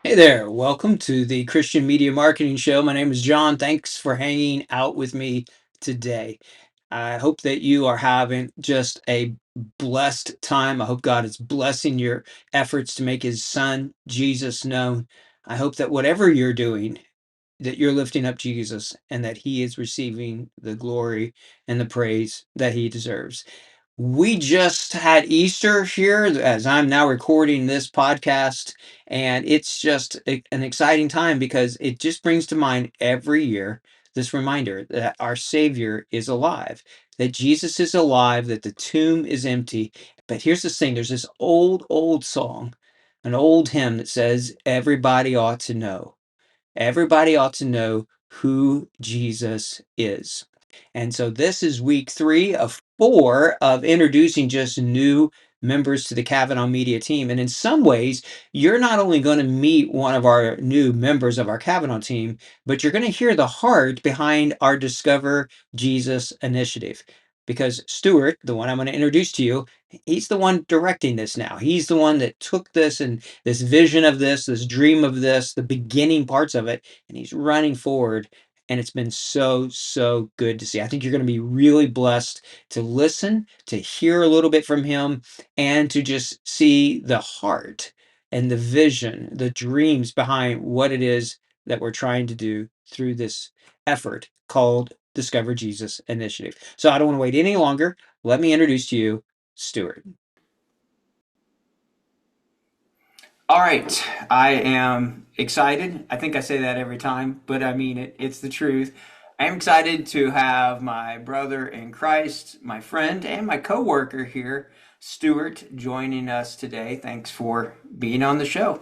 Hey there, welcome to the Christian Media Marketing Show. My name is John. Thanks for hanging out with me today. I hope that you are having just a blessed time. I hope God is blessing your efforts to make his son, Jesus, known. I hope that whatever you're doing, that you're lifting up Jesus and that he is receiving the glory and the praise that he deserves. We just had Easter here as I'm now recording this podcast, and it's just an exciting time because it just brings to mind every year this reminder that our Savior is alive, that Jesus is alive, that the tomb is empty. But here's the thing, there's this old song, an old hymn that says, everybody ought to know. Everybody ought to know who Jesus is. And so this is week 3 of 4 of introducing just new members to the Kavanah media team. And in some ways, you're not only going to meet one of our new members of our Kavanah team, but you're going to hear the heart behind our Discover Jesus initiative. Because Stuart, the one I'm going to introduce to you, he's the one directing this now. He's the one that took this and this vision of this dream of this, the beginning parts of it, and he's running forward. And it's been so good to see. I think you're going to be really blessed to listen, to hear a little bit from him, and to just see the heart and the vision, the dreams behind what it is that we're trying to do through this effort called Discover Jesus Initiative. So I don't want to wait any longer. Let me introduce to you Stuart. All right, I am excited. I think I say that every time, but I mean it. It's the truth. I am excited to have my brother in Christ, my friend, and my coworker here, Stuart, joining us today. Thanks for being on the show.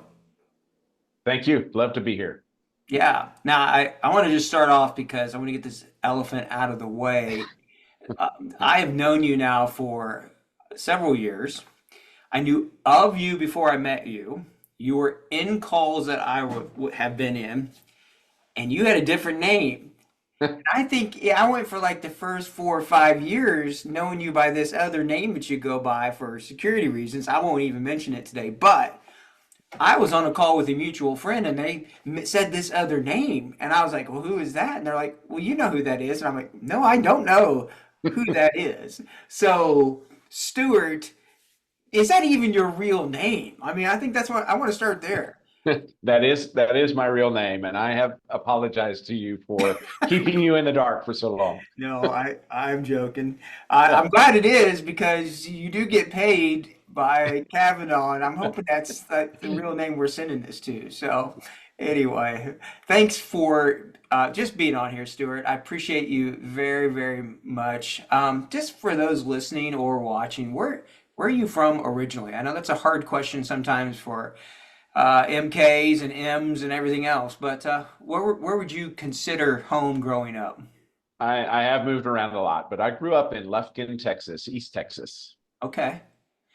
Thank you. Love to be here. Yeah. Now, I want to just start off because I want to get this elephant out of the way. Uh, I have known you now for several years. I knew of you before I met you. You were in calls that I would have been in, and you had a different name. I think yeah, I went for like the first 4 or 5 years knowing you by this other name that you go by for security reasons. I won't even mention it today, but I was on a call with a mutual friend and they said this other name. And I was like, well, who is that? And they're like, well, you know who that is. And I'm like, no, I don't know who that is. So, Stuart, is that even your real name? I mean, I think that's what I want to start there. That is my real name, and I have apologized to you for keeping you in the dark for so long. No, I'm joking. I'm glad it is because you do get paid by Kavanaugh, and I'm hoping that's like the real name we're sending this to. So, anyway, thanks for just being on here, Stuart. I appreciate you very much. Just for those listening or watching, where are you from originally? I know that's a hard question sometimes for MKs and M's and everything else, but where would you consider home growing up? I have moved around a lot, but I grew up in Lufkin, Texas, East Texas, Okay.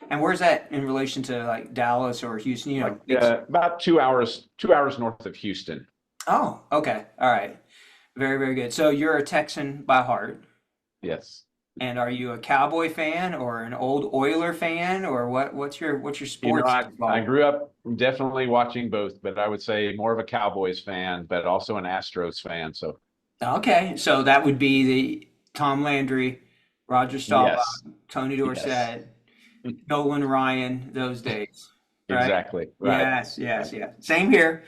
And where's that in relation to like Dallas or Houston? You like know, it's about 2 hours north of Houston. oh, okay. All right. Very good. So you're a Texan by heart. Yes. And are you a Cowboy fan or an old Oiler fan or what's your sports I involvement? grew up definitely watching both, but I would say more of a Cowboys fan, but also an Astros fan. So Okay. So that would be the Tom Landry, Roger Staubach, yes, Tony yes, Dorsett, Nolan Ryan, those days, right? exactly. Right. Yes. Same here.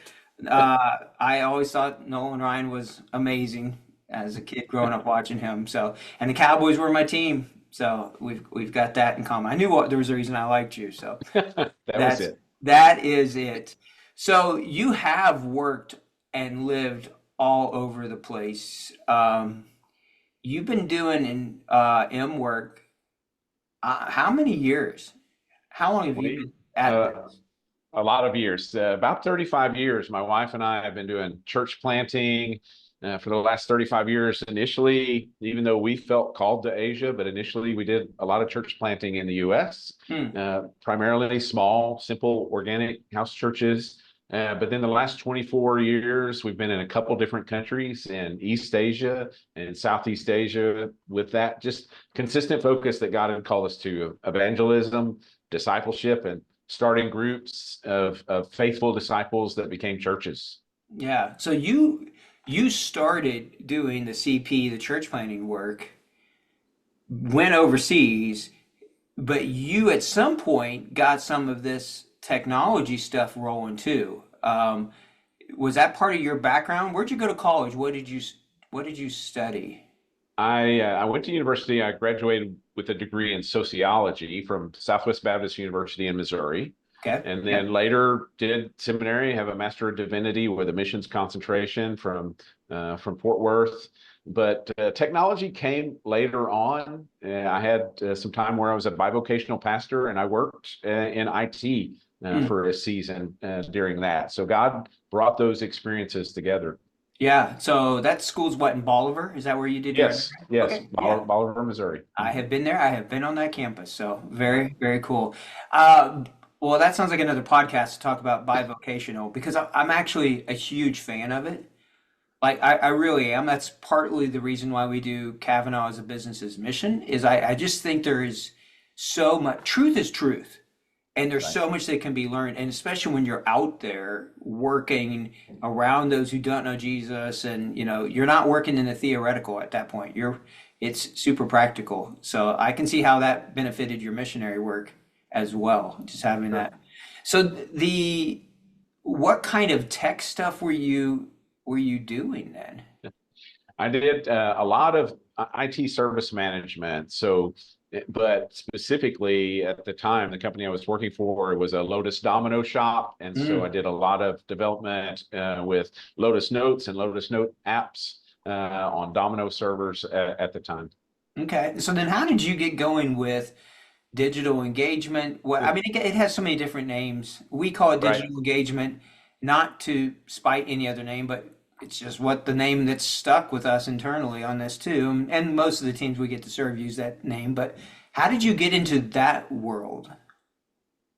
I always thought Nolan Ryan was amazing as a kid growing up watching him. So, and the Cowboys were my team. So we've got that in common. I knew there was a reason I liked you. So That was that's it. that is it. So you have worked and lived all over the place. You've been doing M work. How many years? How long have you We, been at uh, this? a lot of years, about 35 years. My wife and I have been doing church planting for the last 35 years. Initially, even though we felt called to Asia, but initially we did a lot of church planting in the US, Hmm. primarily small, simple, organic house churches. But then the last 24 years, we've been in a couple different countries in East Asia and Southeast Asia with that just consistent focus that God had called us to evangelism, discipleship, and starting groups of faithful disciples that became churches. Yeah. So you started doing the CP, the church planting work, went overseas, but you at some point got some of this technology stuff rolling too. Was that part of your background? Where'd you go to college? What did you study? I went to university. I graduated with a degree in sociology from Southwest Baptist University in Missouri, Okay. and Yeah. then later did seminary. Have a Master of Divinity with a missions concentration from Fort Worth. But technology came later on. I had some time where I was a bivocational pastor, and I worked in IT Hmm. for a season during that. So God brought those experiences together. Yeah. So that school's what, in Bolivar? Is that where you did your Yes, undergrad? yes, Okay. Yeah. Bolivar, Missouri. I Mhm. have been there. I have been on that campus. So Yeah. very, very cool. Uh, well, that sounds like another podcast to talk about bivocational because I'm actually a huge fan of it. Like I really am. That's partly the reason why we do Kavanah as a business's mission is I just think there is so much truth is truth. And there's Right. so much that can be learned. And especially when you're out there working around those who don't know Jesus and you're not working in the theoretical at that point. It's super practical. So I can see how that benefited your missionary work as well, just having Sure. that. So the what kind of tech stuff were you doing then? I did a lot of IT service management. So, but specifically at the time, the company I was working for was a Lotus Domino shop. And so I Mm, did a lot of development with Lotus Notes and Lotus Note apps on Domino servers at the time. okay. So then how did you get going with digital engagement? Well, I mean, it has so many different names. We call it Right. digital engagement, not to spite any other name, but it's just what the name that's stuck with us internally on this too. And most of the teams we get to serve use that name. But how did you get into that world?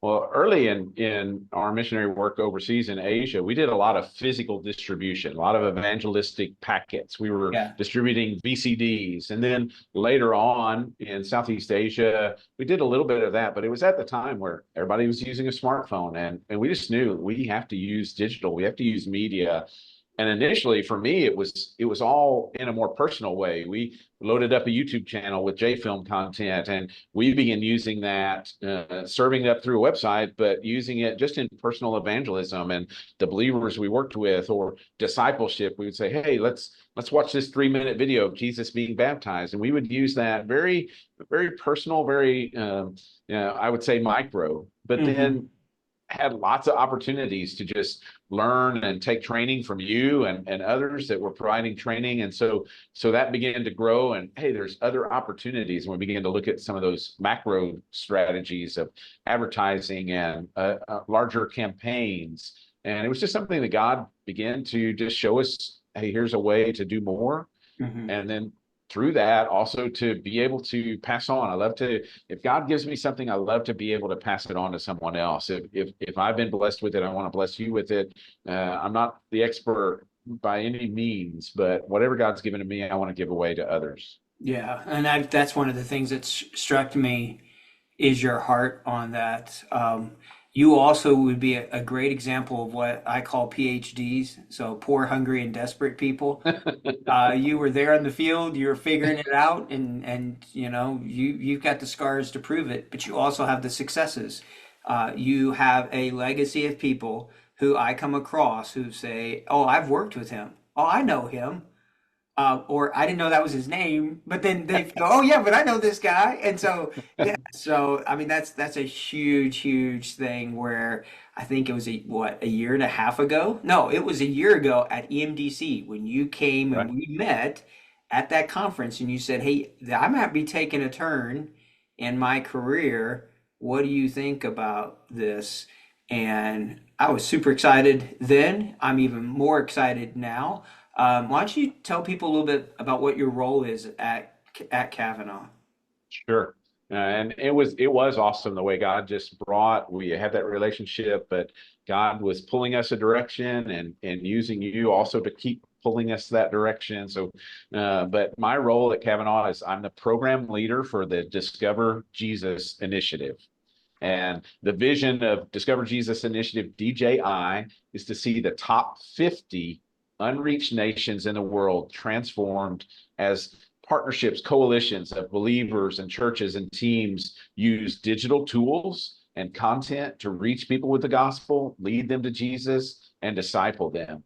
Well, early in our missionary work overseas in Asia, we did a lot of physical distribution, a lot of evangelistic packets. We were Yeah. distributing VCDs. And then later on in Southeast Asia, we did a little bit of that, but it was at the time where everybody was using a smartphone and we just knew we have to use digital, we have to use media. And initially for me, it was all in a more personal way. We loaded up a YouTube channel with J-film content, and we began using that, serving it up through a website, but using it just in personal evangelism and the believers we worked with or discipleship. We would say, "Hey, let's watch this 3-minute video of Jesus being baptized," and we would use that very, very personal, very, I would say micro. But Hmm. then had lots of opportunities to just learn and take training from you and others that were providing training. And so that began to grow. And hey, there's other opportunities. And we began to look at some of those macro strategies of advertising and larger campaigns. And it was just something that God began to just show us, hey, here's a way to do more. Hmm. And then through that also to be able to pass on. I love to, if God gives me something, I love to be able to pass it on to someone else. If I've been blessed with it, I want to bless you with it. I'm not the expert by any means, but whatever God's given to me, I want to give away to others. Yeah. And that's one of the things that struck me is your heart on that. You also would be a great example of what I call PhDs, so poor, hungry, and desperate people. You were there in the field, you were figuring it out, and you've got the scars to prove it, but you also have the successes. You have a legacy of people who I come across who say, "Oh, I've worked with him. Oh, I know him." Or I didn't know that was his name, but then they go, "Oh yeah, but I know this guy," and so yeah, so I mean that's a huge, huge thing. Where I think it was a year and a half ago? No, it was a year ago at EMDC when you came and Right. we met at that conference, and you said, "Hey, I might be taking a turn in my career. What do you think about this?" And I was super excited then. I'm even more excited now. Why don't you tell people a little bit about what your role is at Kavanah? Sure. And it was awesome the way God just brought, we had that relationship, but God was pulling us a direction and using you also to keep pulling us that direction. So, but my role at Kavanaugh is I'm the program leader for the Discover Jesus initiative. And the vision of Discover Jesus Initiative, DJI, is to see the top 50 unreached nations in the world transformed as partnerships, coalitions of believers and churches and teams use digital tools and content to reach people with the gospel, lead them to Jesus, and disciple them.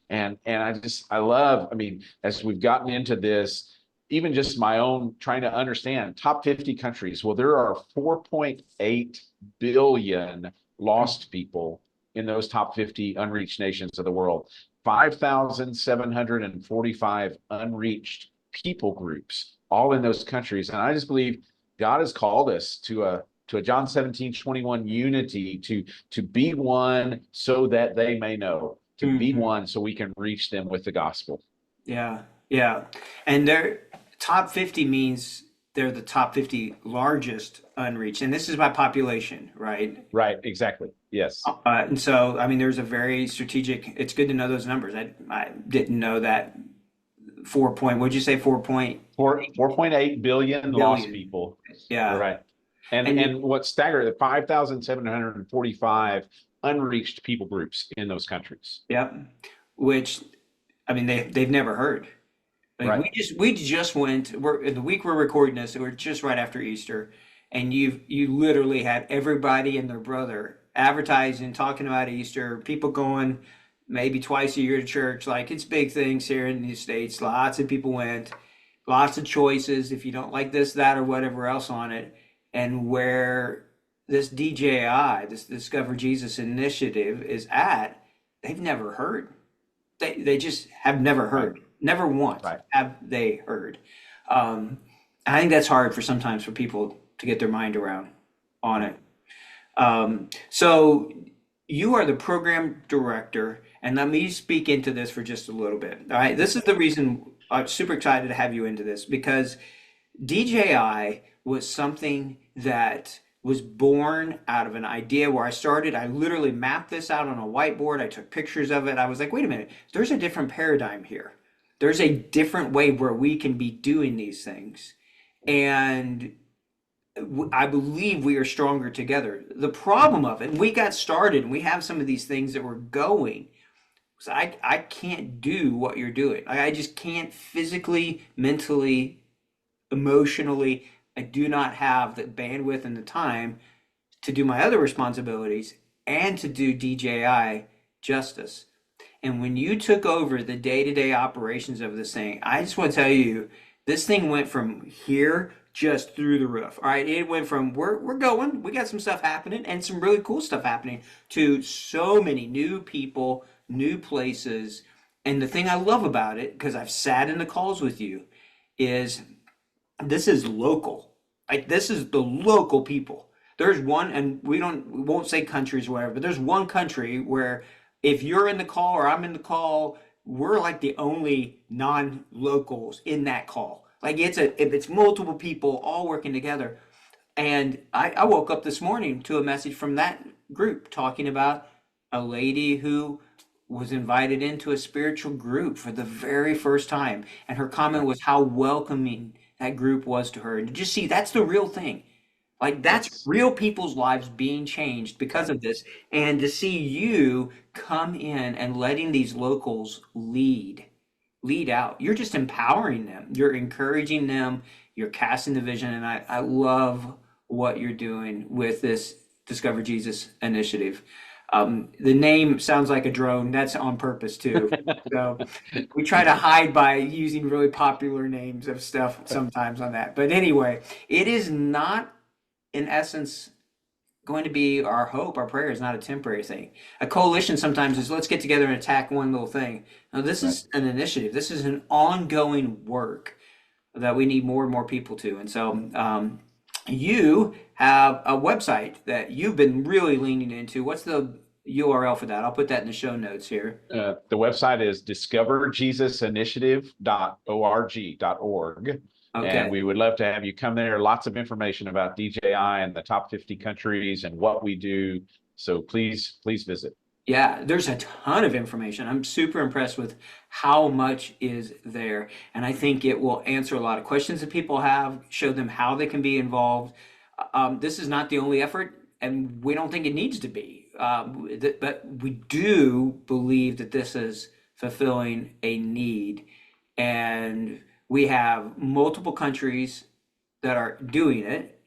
And I love, I mean, as we've gotten into this, even just my own trying to understand top 50 countries. Well, there are 4.8 billion lost people in those top 50 unreached nations of the world, 5,745 unreached people groups, all in those countries. And I just believe God has called us to a John 17:21 unity, to be one so that they may know, to be Mhm. one so we can reach them with the gospel. Yeah, yeah. And they're top 50 means they're the top 50 largest unreached. And this is by population, right? Right, exactly. Yes. And so, I mean, there's a very strategic, it's good to know those numbers. I didn't know that what'd you say, 4.8 4.8 billion lost billion? people. Yeah. Right. And And and what's staggering, the 5,745 unreached people groups in those countries. yep. Which, I mean, they've never heard. Like Right. we just went. We're the week we're recording this. We're just right after Easter, and you literally had everybody and their brother advertising, talking about Easter. People going maybe twice a year to church. Like it's big things here in the States. Lots of people went. Lots of choices. If you don't like this, that, or whatever else on it, and where this DJI, this Discover Jesus initiative, is at, they've never heard. They just have never Right. heard. Never once Right. have they heard. Um, I think that's hard for sometimes for people to get their mind around on it. So you are the program director, and let me speak into this for just a little bit. All right, this is the reason I'm super excited to have you into this because DJI was something that was born out of an idea where I started. I literally mapped this out on a whiteboard. I took pictures of it. I was like, wait a minute, there's a different paradigm here. There's a different way where we can be doing these things. And I believe we are stronger together. The problem of it, we got started and we have some of these things that were going. So I can't do what you're doing. I just can't physically, mentally, emotionally. I do not have the bandwidth and the time to do my other responsibilities and to do DJI justice. And when you took over the day-to-day operations of this thing, I just want to tell you, this thing went from here just through the roof. All right, it went from we're going, we got some stuff happening and some really cool stuff happening to so many new people, new places. And the thing I love about it, because I've sat in the calls with you, is this is local. Like this is the local people. There's one, and we won't say countries or whatever, but there's one country where if you're in the call or I'm in the call, we're like the only non-locals in that call. Like if it's multiple people all working together. And I woke up this morning to a message from that group talking about a lady who was invited into a spiritual group for the very first time. And her comment Right. was how welcoming that group was to her. And to just see that's the real thing. Like that's Yes. real people's lives being changed because Right. of this. And to see you come in and letting these locals lead out. You're just empowering them. You're encouraging them. You're casting the vision. And I love what you're doing with this Discover Jesus initiative. The name sounds like a drone. That's on purpose too. So we try to hide by using really popular names of stuff sometimes on that. But anyway, it is not, in essence, going to be our hope. Our prayer is not a temporary thing. A coalition sometimes is let's get together and attack one little thing. Now, this Right. is an initiative. This is an ongoing work that we need more and more people to. And so, you have a website that you've been really leaning into. What's the URL for that? I'll put that in the show notes here. The website is discoverjesusinitiative.org. And Okay. we would love to have you come there. Lots of information about DJI and the top 50 countries and what we do. So please visit. Yeah, there's a ton of information. I'm super impressed with how much is there. And I think it will answer a lot of questions that people have, show them how they can be involved. This is not the only effort. and we don't think it needs to be. But we do believe that this is fulfilling a need, and we have multiple countries that are doing it,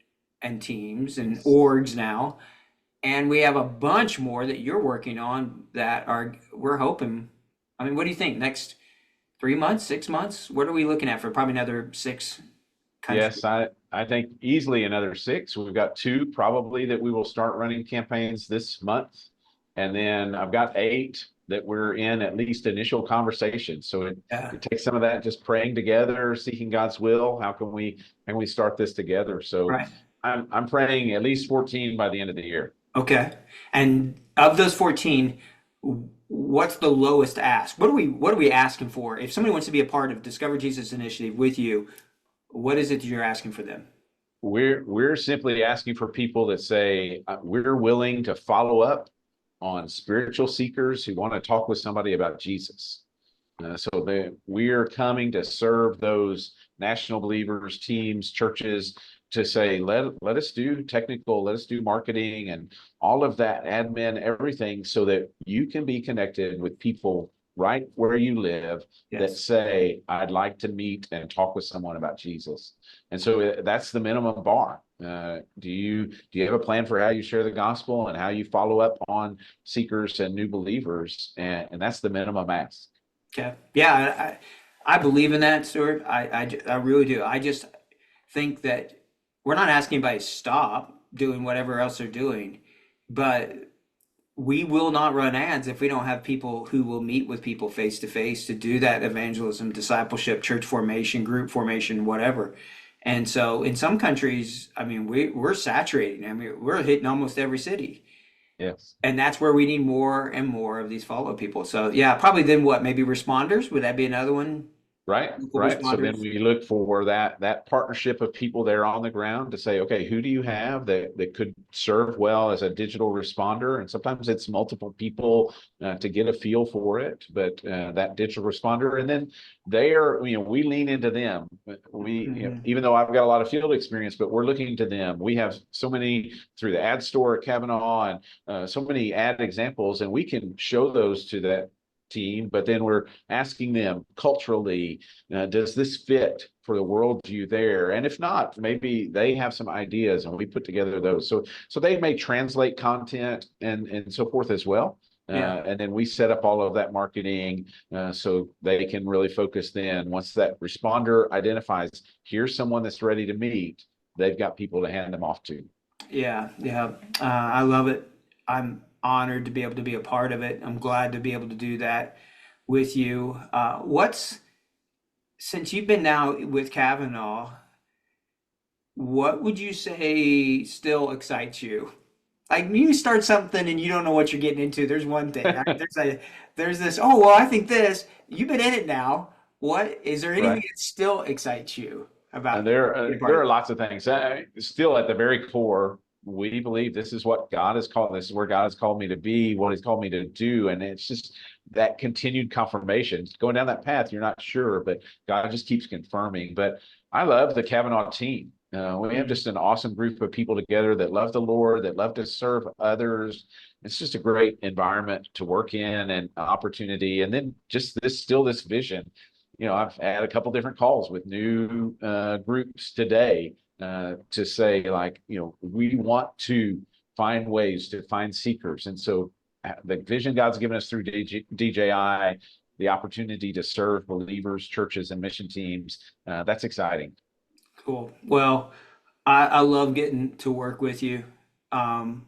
and teams and Yes. orgs now, and we have a bunch more that you're working on that are we're hoping. I mean, what do you think? Next 3 months, 6 months? What are we looking at for probably another six countries? Yes, I think easily another six. We've got two probably that we will start running campaigns this month. And then I've got eight that we're in at least initial conversations. So Yeah, it takes some of that just praying together, seeking God's will. How can we start this together? So right. I'm praying at least 14 by the end of the year. Okay. And of those 14, what's the lowest ask? What are we asking for? If somebody wants to be a part of Discover Jesus Initiative with you, what is it that you're asking for them? We're simply asking for people that say we're willing to follow up on spiritual seekers who want to talk with somebody about Jesus. We're coming to serve those national believers, teams, churches to say, let us do technical, let us do marketing and all of that admin, everything so that you can be connected with people right where you live that Yes. say, I'd like to meet and talk with someone about Jesus. And so that's the minimum bar. Do you have a plan for how you share the gospel and how you follow up on seekers and new believers? And that's the minimum ask. Okay. Yeah, I believe in that, Stuart. I really do. I just think that we're not asking anybody to stop doing whatever else they're doing, but we will not run ads if we don't have people who will meet with people face to face to do that evangelism, discipleship, church formation, group formation, whatever. And so in some countries, I mean, we're saturating. I mean, we're hitting almost every city. Yes. And that's where we need more and more of these follow people. So yeah, probably then what? Maybe responders? Would that be another one? Right, Local right. So then responders? we look for that partnership of people there on the ground to say, okay, who do you have that could serve well as a digital responder? And sometimes it's multiple people to get a feel for it, but that digital responder, and then we lean into them. Hmm. Even though I've got a lot of field experience, but we're looking to them. We have so many through the ad store at Kavanah and so many ad examples, and we can show those to that team, but then we're asking them culturally, does this fit for the worldview there? And if not, maybe they have some ideas and we put together those. So they may translate content and so forth as well. Yeah. And then we set up all of that marketing so they can really focus then. Once that responder identifies, here's someone that's ready to meet, they've got people to hand them off to. Yeah. Yeah. I love it. I'm honored to be able to be a part of it. I'm glad to be able to do that with you. Since you've been now with Kavanaugh, what would you say still excites you? Like you start something and you don't know what you're getting into. There's one thing. Right? There's this, oh well, I think this. You've been in it now. What is there anything Right. that still excites you And about being part there of are it? lots of things. Still, at the very core, we believe this is what God has called. This is where God has called me to be, what He's called me to do, and it's just that continued confirmation. Going down that path, you're not sure, but God just keeps confirming. But I love the Kavanaugh team. We have Mm, just an awesome group of people together that love the Lord, that love to serve others. It's just a great environment to work in and opportunity. And then just this vision. I've had a couple different calls with new groups today to say like, we want to find ways to find seekers. And so the vision God's given us through DJI, the opportunity to serve believers, churches, and mission teams, that's exciting. cool. Well, I love getting to work with you. Um,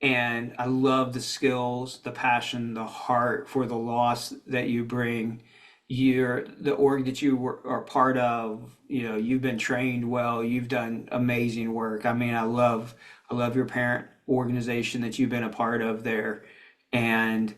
and I love the skills, the passion, the heart for the loss that you bring. The org that are part of, you've been trained well, you've done amazing work. I mean, I love your parent organization that you've been a part of there. And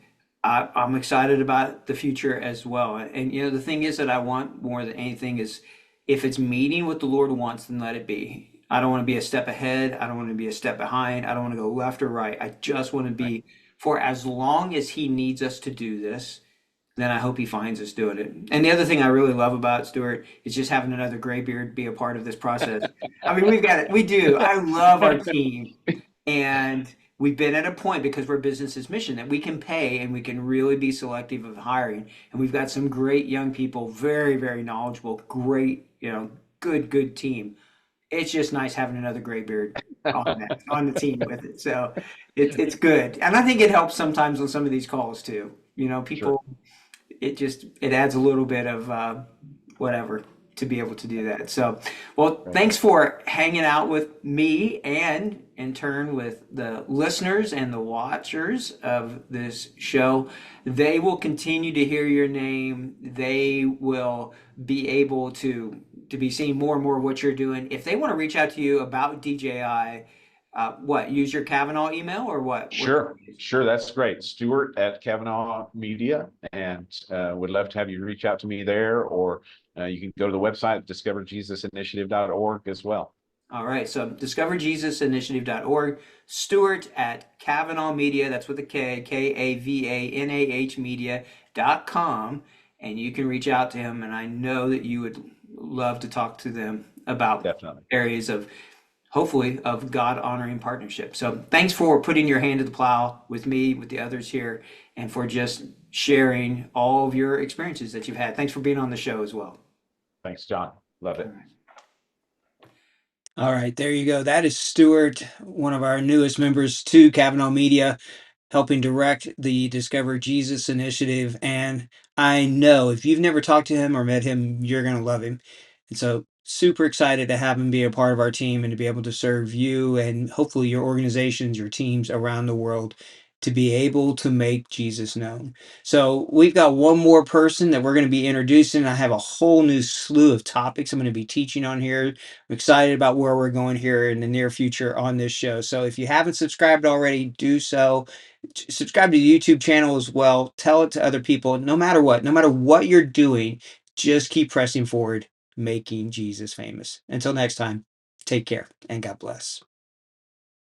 I'm excited about the future as well. And the thing is that I want more than anything is if it's meeting what the Lord wants, then let it be. I don't want to be a step ahead. I don't want to be a step behind. I don't want to go left or right. I just want to Right. be, for as long as He needs us to do this, then I hope He finds us doing it. And the other thing I really love about Stuart is just having another graybeard be a part of this process. I mean, we do. I love our team. And we've been at a point because we're business's mission that we can pay and we can really be selective of hiring. And we've got some great young people, very, very knowledgeable, great, good team. It's just nice having another graybeard on the team with it. So it's good. And I think it helps sometimes on some of these calls too. Sure. People, it adds a little bit of whatever to be able to do that. So, well, Right. thanks for hanging out with me and in turn with the listeners and the watchers of this show. They will continue to hear your name. They will be able to be seeing more and more of what you're doing. If they want to reach out to you about DJI, what, use your Kavanah email or what? What? Sure, sure. That's great. Stuart at Kavanah Media, and would love to have you reach out to me there, or you can go to the website, discoverjesusinitiative.org as well. All right, so discoverjesusinitiative.org, Stuart at Kavanah Media, that's with a K, Kavanah media.com, and you can reach out to him, and I know that you would love to talk to them about Definitely. areas of, hopefully, of God honoring partnership. So thanks for putting your hand to the plow with me, with the others here, and for just sharing all of your experiences that you've had. Thanks for being on the show as well. Thanks, John. Love All it. right. All right, there you go. That is Stuart, one of our newest members to Kavanah Media, helping direct the Discover Jesus initiative. And I know if you've never talked to him or met him, you're going to love him. And so, super excited to have him be a part of our team and to be able to serve you and hopefully your organizations, your teams around the world to be able to make Jesus known. So, we've got one more person that we're going to be introducing. I have a whole new slew of topics I'm going to be teaching on here. I'm excited about where we're going here in the near future on this show. So, if you haven't subscribed already, do so. Subscribe to the YouTube channel as well. Tell it to other people. No matter what you're doing, just keep pressing forward, making Jesus famous. Until next time, take care and God bless.